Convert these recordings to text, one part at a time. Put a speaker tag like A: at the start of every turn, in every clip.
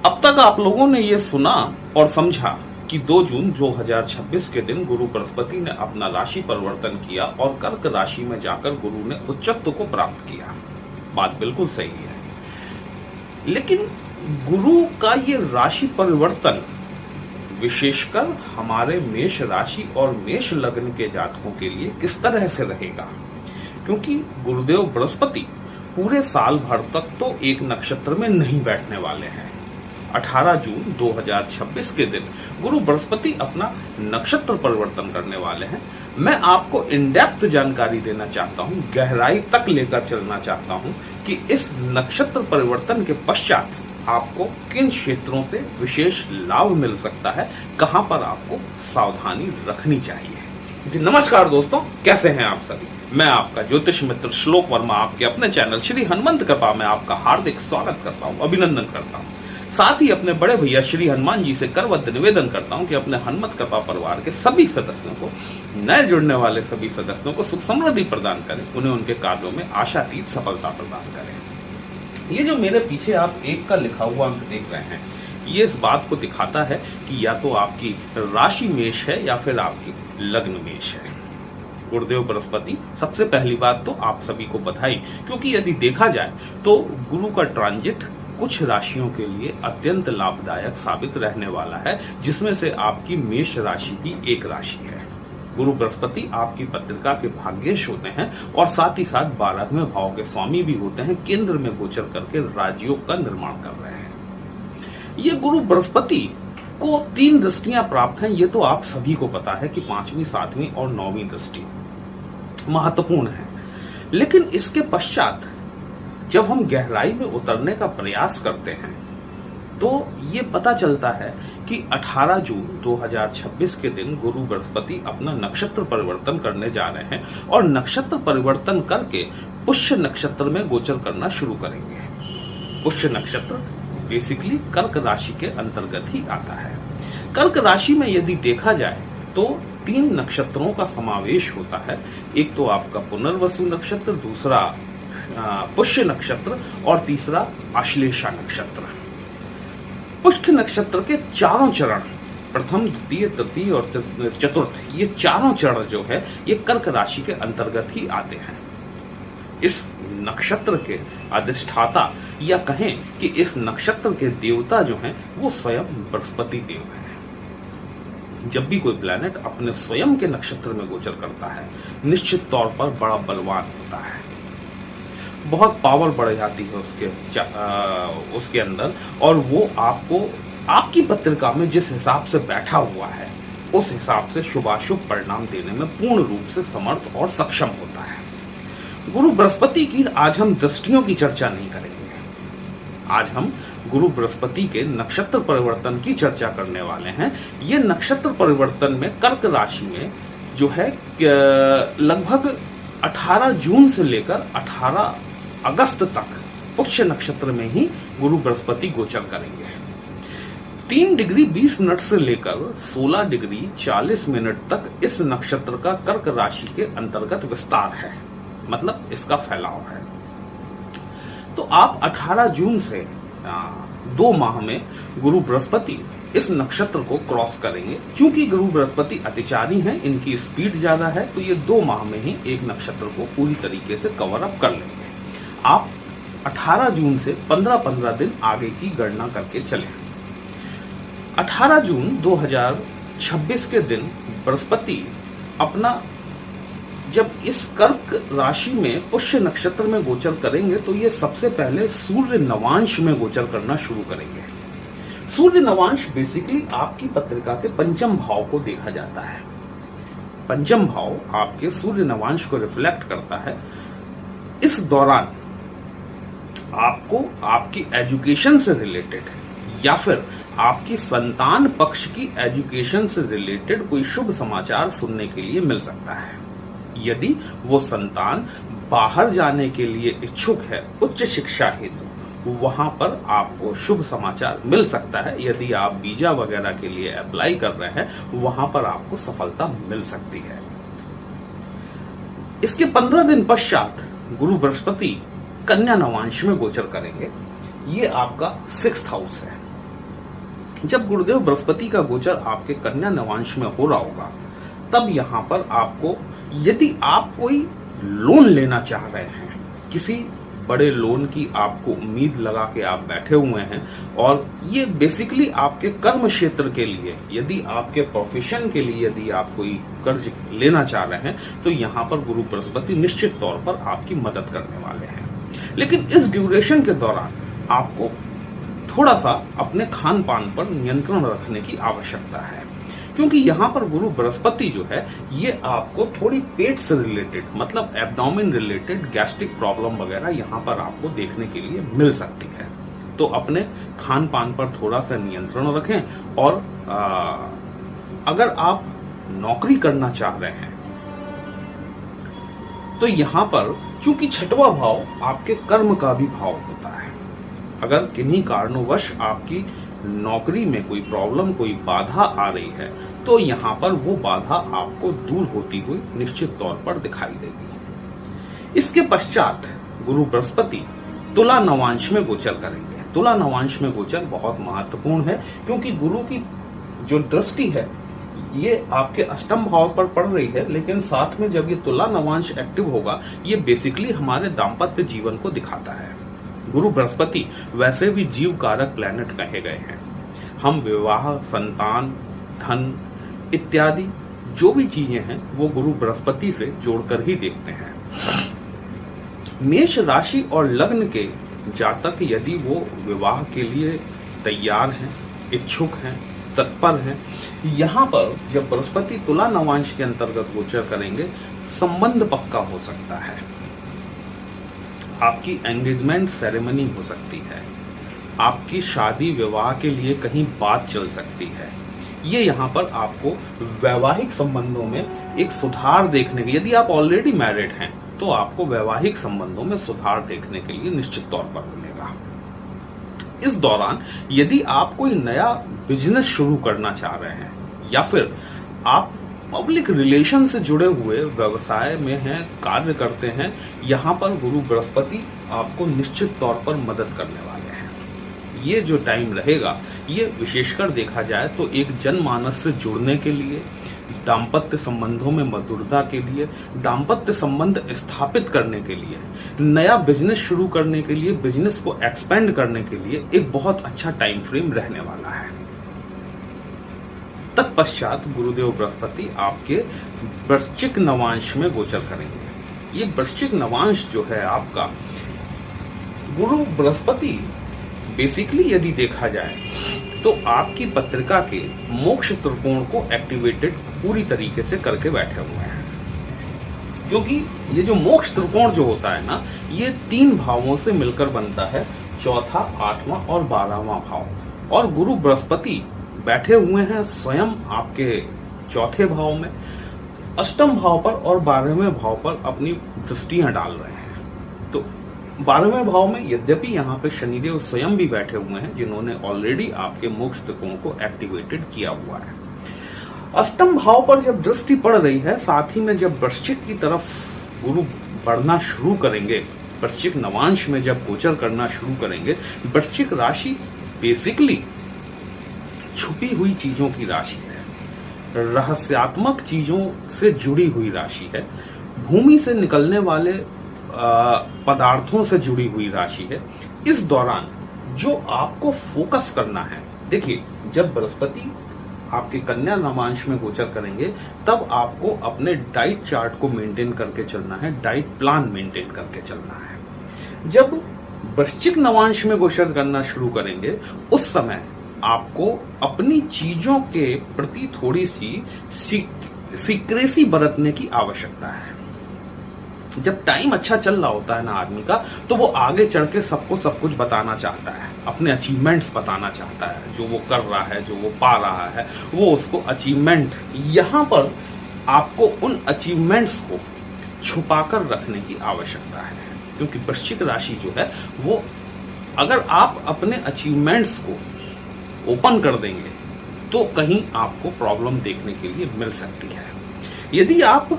A: अब तक आप लोगों ने ये सुना और समझा कि 2 जून 2026 के दिन गुरु बृहस्पति ने अपना राशि परिवर्तन किया और कर्क राशि में जाकर गुरु ने उच्चत्व को प्राप्त किया। बात बिल्कुल सही है, लेकिन गुरु का ये राशि परिवर्तन विशेषकर हमारे मेष राशि और मेष लग्न के जातकों के लिए किस तरह से रहेगा, क्योंकि गुरुदेव बृहस्पति पूरे साल भर तक तो एक नक्षत्र में नहीं बैठने वाले हैं। 18 जून 2026 के दिन गुरु बृहस्पति अपना नक्षत्र परिवर्तन करने वाले हैं। मैं आपको इन डेप्थ जानकारी देना चाहता हूं, गहराई तक लेकर चलना चाहता हूं कि इस नक्षत्र परिवर्तन के पश्चात आपको किन क्षेत्रों से विशेष लाभ मिल सकता है, कहां पर आपको सावधानी रखनी चाहिए। नमस्कार दोस्तों, कैसे हैं आप सभी। मैं आपका ज्योतिष मित्र श्लोक वर्मा आपके अपने चैनल श्री हनुमंत कृपा में आपका हार्दिक स्वागत करता हूं, अभिनंदन करता हूं। साथ ही अपने बड़े भैया श्री हनुमान जी से करबद्ध निवेदन करता हूं कि अपने हनुमत कृपा परिवार के सभी सदस्यों को, नए जुड़ने वाले सभी सदस्यों को सुख समृद्धि प्रदान करें, उन्हें उनके कार्यों में आशातीत सफलता प्रदान करें। ये जो मेरे पीछे आप 1 का लिखा हुआ अंक देख रहे हैं, ये इस बात को दिखाता है कि या तो आपकी राशि मेष है या फिर आपकी लग्न मेष है। गुरुदेव बृहस्पति, सबसे पहली बात तो आप सभी को बधाई, क्योंकि यदि देखा जाए तो गुरु का ट्रांजिट कुछ राशियों के लिए अत्यंत लाभदायक साबित रहने वाला है, जिसमें से आपकी मेष राशि भी एक राशि है। गुरु बृहस्पति आपकी पत्रिका के भाग्येश होते हैं और साथ ही साथ 12वें भाव के स्वामी भी होते हैं। केंद्र में गोचर करके राजयोग का निर्माण कर रहे हैं। ये गुरु बृहस्पति को 3 दृष्टियां प्राप्त हैं। ये तो आप सभी को पता है कि 5वीं, 7वीं और 9वीं दृष्टि महत्वपूर्ण है, लेकिन इसके पश्चात जब हम गहराई में उतरने का प्रयास करते हैं तो ये पता चलता है कि 18 जून 2026 के दिन गुरु बृहस्पति अपना नक्षत्र परिवर्तन करने जा रहे हैं और नक्षत्र परिवर्तन करके पुष्य नक्षत्र में गोचर करना शुरू करेंगे। पुष्य नक्षत्र बेसिकली कर्क राशि के अंतर्गत ही आता है। कर्क राशि में यदि देखा जाए तो 3 नक्षत्रों का समावेश होता है। एक तो आपका पुनर्वसु नक्षत्र, दूसरा पुष्य नक्षत्र और तीसरा आश्लेषा नक्षत्र। पुष्य नक्षत्र के 4 चरण, प्रथम, द्वितीय, तृतीय और चतुर्थ, ये 4 चरण जो है ये कर्क राशि के अंतर्गत ही आते हैं। इस नक्षत्र के अधिष्ठाता या कहें कि इस नक्षत्र के देवता जो हैं वो स्वयं बृहस्पति देव हैं। जब भी कोई प्लैनेट अपने स्वयं के नक्षत्र में गोचर करता है, निश्चित तौर पर बड़ा बलवान होता है, बहुत पावर बढ़ जाती है उसके अंदर, और वो आपको आपकी पत्रिका में जिस हिसाब से बैठा हुआ है उस हिसाब से शुभाशुभ परिणाम देने में पूर्ण रूप से समर्थ और सक्षम होता है। गुरु बृहस्पति की आज हम दृष्टियों की चर्चा नहीं करेंगे। आज हम गुरु बृहस्पति के नक्षत्र परिवर्तन की चर्चा करने वाले हैं। ये नक्षत्र परिवर्तन में कर्क राशि में जो है लगभग 18 जून से लेकर 18 अगस्त तक पुष्य नक्षत्र में ही गुरु बृहस्पति गोचर करेंगे। 3 डिग्री 20 मिनट से लेकर 16 डिग्री 40 मिनट तक इस नक्षत्र का कर्क राशि के अंतर्गत विस्तार है, मतलब इसका फैलाव है। तो आप 18 जून से 2 माह में गुरु बृहस्पति इस नक्षत्र को क्रॉस करेंगे। चूंकि गुरु बृहस्पति अतिचारी हैं, इनकी स्पीड ज्यादा है, तो ये 2 माह में ही एक नक्षत्र को पूरी तरीके से कवर अप कर लेंगे। आप 18 जून से 15-15 दिन आगे की गणना करके चलें। 18 जून 2026 के दिन बृहस्पति अपना जब इस कर्क राशि में पुष्य नक्षत्र में गोचर करेंगे तो ये सबसे पहले सूर्य नवांश में गोचर करना शुरू करेंगे। सूर्य नवांश बेसिकली आपकी पत्रिका के 5म भाव को देखा जाता है। 5म भाव आपके सूर्य नवांश को रिफ्लेक्ट करता है। इस दौरान आपको आपकी एजुकेशन से रिलेटेड या फिर आपकी संतान पक्ष की एजुकेशन से रिलेटेड कोई शुभ समाचार सुनने के लिए मिल सकता है। यदि वो संतान बाहर जाने के लिए इच्छुक है उच्च शिक्षा हेतु, वहां पर आपको शुभ समाचार मिल सकता है। यदि आप वीजा वगैरह के लिए अप्लाई कर रहे हैं, वहां पर आपको सफलता मिल सकती है। इसके 15 दिन पश्चात गुरु बृहस्पति कन्या नवांश में गोचर करेंगे। ये आपका 6th हाउस है। जब गुरुदेव बृहस्पति का गोचर आपके कन्या नवांश में हो रहा होगा, तब यहां पर आपको, यदि आप कोई लोन लेना चाह रहे हैं, किसी बड़े लोन की आपको उम्मीद लगा के आप बैठे हुए हैं, और ये बेसिकली आपके कर्म क्षेत्र के लिए, यदि आपके प्रोफेशन के लिए यदि आप कोई कर्ज लेना चाह रहे हैं, तो यहाँ पर गुरु बृहस्पति निश्चित तौर पर आपकी मदद करने वाले हैं। लेकिन इस ड्यूरेशन के दौरान आपको थोड़ा सा अपने खान पान पर नियंत्रण रखने की आवश्यकता है, क्योंकि यहाँ पर गुरु बृहस्पति जो है ये आपको थोड़ी पेट से रिलेटेड, मतलब एब्डोमेन रिलेटेड गैस्ट्रिक प्रॉब्लम वगैरह यहाँ पर आपको देखने के लिए मिल सकती है। तो अपने खान पान पर थोड़ा सा नियंत्रण रखें, और अगर आप नौकरी करना चाह रहे हैं तो यहाँ पर चूंकि छठवां भाव आपके कर्म का भी भाव होता है, अगर किन्हीं कारणों-वश आपकी नौकरी में कोई प्रॉब्लम, कोई बाधा आ रही है, तो यहाँ पर वो बाधा आपको दूर होती हुई निश्चित तौर पर दिखाई देगी। इसके पश्चात गुरु बृहस्पति तुला नवांश में गोचर करेंगे। तुला नवांश में गोचर बहुत महत्वपूर्ण है, क्योंकि गुरु की जो दृष्टि है ये आपके अष्टम भाव पर पड़ रही है, लेकिन साथ में जब ये तुला नवांश एक्टिव होगा, ये बेसिकली हमारे दाम्पत्य जीवन को दिखाता है। गुरु बृहस्पति वैसे भी जीव कारक प्लैनेट कहे गए हैं। हम विवाह, संतान, धन इत्यादि जो भी चीजें हैं वो गुरु बृहस्पति से जोड़कर ही देखते हैं। मेष राशि और लग्न के जातक यदि वो विवाह के लिए तैयार हैं, इच्छुक हैं, तत्पर हैं, यहाँ पर जब बृहस्पति तुला नवांश के अंतर्गत गोचर करेंगे, संबंध पक्का हो सकता है, आपकी एंगेजमेंट सेरेमनी हो सकती है, आपकी शादी विवाह के लिए कहीं बात चल सकती है। ये यहाँ पर आपको वैवाहिक संबंधों में एक सुधार देखने के, यदि आप ऑलरेडी मैरिड हैं तो आपको वैवाहिक संबंधों में सुधार देखने के लिए निश्चित तौर पर मिलेगा। इस दौरान यदि आप कोई नया बिजनेस शुरू करना चाह रहे हैं, या फिर आप पब्लिक रिलेशन से जुड़े हुए व्यवसाय में हैं, कार्य करते हैं, यहाँ पर गुरु बृहस्पति आपको निश्चित तौर पर मदद करने वाले हैं। ये जो टाइम रहेगा, ये विशेषकर देखा जाए तो एक जनमानस से जुड़ने के लिए, दाम्पत्य संबंधों में मधुरता के लिए, दाम्पत्य संबंध स्थापित करने के लिए, नया बिजनेस शुरू करने के लिए, बिजनेस को एक्सपेंड करने के लिए एक बहुत अच्छा टाइम फ्रेम रहने वाला है। तत्पश्चात गुरुदेव बृहस्पति आपके वृश्चिक नवांश में गोचर करेंगे। ये वृश्चिक नवांश जो है आपका, गुरु बृहस्पति बेसिकली यदि देखा जाए तो आपकी पत्रिका के मोक्ष त्रिकोण को एक्टिवेटेड पूरी तरीके से करके बैठे हुए हैं, क्योंकि ये जो मोक्ष त्रिकोण जो होता है ना, ये 3 भावों से मिलकर बनता है, चौथा, 8वां और 12वां भाव, और गुरु बृहस्पति बैठे हुए हैं स्वयं आपके चौथे भाव में, अष्टम भाव पर और 12वें भाव पर अपनी दृष्टियां डाल रहे हैं। तो 12वें भाव में यद्यपि यहाँ पे शनिदेव स्वयं भी बैठे हुए हैं, जिन्होंने ऑलरेडी आपके मोक्ष त्रिकोण को एक्टिवेटेड किया हुआ है। अष्टम भाव पर जब दृष्टि पड़ रही है, साथ ही में जब वृश्चिक की तरफ गुरु बढ़ना शुरू करेंगे, वृश्चिक नवांश में जब गोचर करना शुरू करेंगे, वृश्चिक राशि बेसिकली छुपी हुई चीजों की राशि है, रहस्यात्मक चीजों से जुड़ी हुई राशि है, भूमि से निकलने वाले पदार्थों से जुड़ी हुई राशि है। इस दौरान जो आपको फोकस करना है, देखिए जब बृहस्पति आपके कन्या नवांश में गोचर करेंगे, तब आपको अपने डाइट चार्ट को मेंटेन करके चलना है, डाइट प्लान मेंटेन करके चलना है। जब वृश्चिक नवांश में गोचर करना शुरू करेंगे, उस समय आपको अपनी चीजों के प्रति थोड़ी सी सीक्रेसी बरतने की आवश्यकता है। जब टाइम अच्छा चल रहा होता है ना आदमी का, तो वो आगे चढ़ के सबको सब कुछ बताना चाहता है, अपने अचीवमेंट्स बताना चाहता है, जो वो कर रहा है, जो वो पा रहा है, वो उसको अचीवमेंट, यहाँ पर आपको उन अचीवमेंट्स को छुपाकर रखने की आवश्यकता है, क्योंकि वृश्चिक राशि जो है वो, अगर आप अपने अचीवमेंट्स को ओपन कर देंगे तो कहीं आपको प्रॉब्लम देखने के लिए मिल सकती है। यदि आप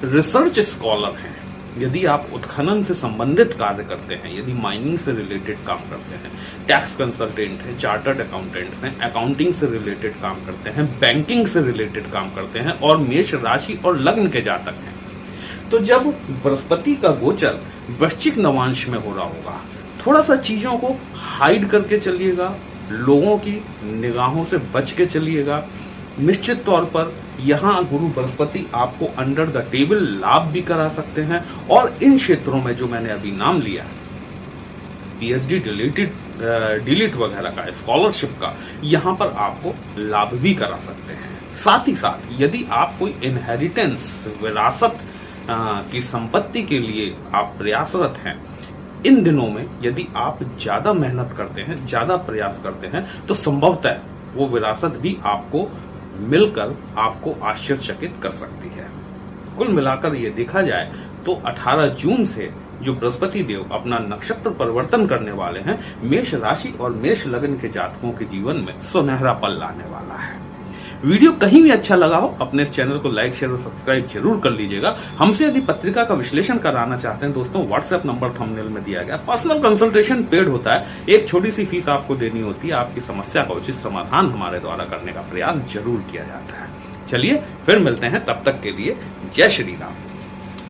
A: रिसर्च स्कॉलर हैं, यदि आप उत्खनन से संबंधित कार्य करते हैं, यदि माइनिंग से रिलेटेड काम करते हैं, टैक्स कंसल्टेंट हैं, चार्टर्ड अकाउंटेंट्स हैं, अकाउंटिंग से रिलेटेड काम करते हैं, बैंकिंग से रिलेटेड काम करते हैं और मेष राशि और लग्न के जातक हैं, तो जब बृहस्पति का गोचर वृश्चिक नवांश में हो रहा होगा, थोड़ा सा चीजों को हाइड करके चलिएगा, लोगों की निगाहों से बच के चलिएगा। निश्चित तौर पर यहाँ गुरु बृहस्पति आपको अंडर द टेबल लाभ भी करा सकते हैं और इन क्षेत्रों में जो मैंने अभी नाम लिया, पीएचडी डिलीट वगैरह का, स्कॉलरशिप का, यहाँ पर आपको लाभ भी करा सकते हैं। साथ ही साथ यदि आप कोई इनहेरिटेंस, विरासत की संपत्ति के लिए आप प्रयासरत हैं, इन दिनों में यदि आप ज्यादा मेहनत करते हैं, ज्यादा प्रयास करते हैं, तो संभवतः वो विरासत भी आपको मिलकर आपको आश्चर्यचकित कर सकती है। कुल मिलाकर ये देखा जाए तो 18 जून से जो बृहस्पति देव अपना नक्षत्र परिवर्तन करने वाले हैं, मेष राशि और मेष लग्न के जातकों के जीवन में सुनहरा पल लाने वाला है। वीडियो कहीं भी अच्छा लगा हो, अपने इस चैनल को लाइक, शेयर और सब्सक्राइब जरूर कर लीजिएगा। हमसे यदि पत्रिका का विश्लेषण कराना चाहते हैं दोस्तों, व्हाट्सएप नंबर थंबनेल में दिया गया। पर्सनल कंसल्टेशन पेड होता है, एक छोटी सी फीस आपको देनी होती है। आपकी समस्या का उचित समाधान हमारे द्वारा करने का प्रयास जरूर किया जाता है। चलिए फिर मिलते हैं, तब तक के लिए जय श्री राम।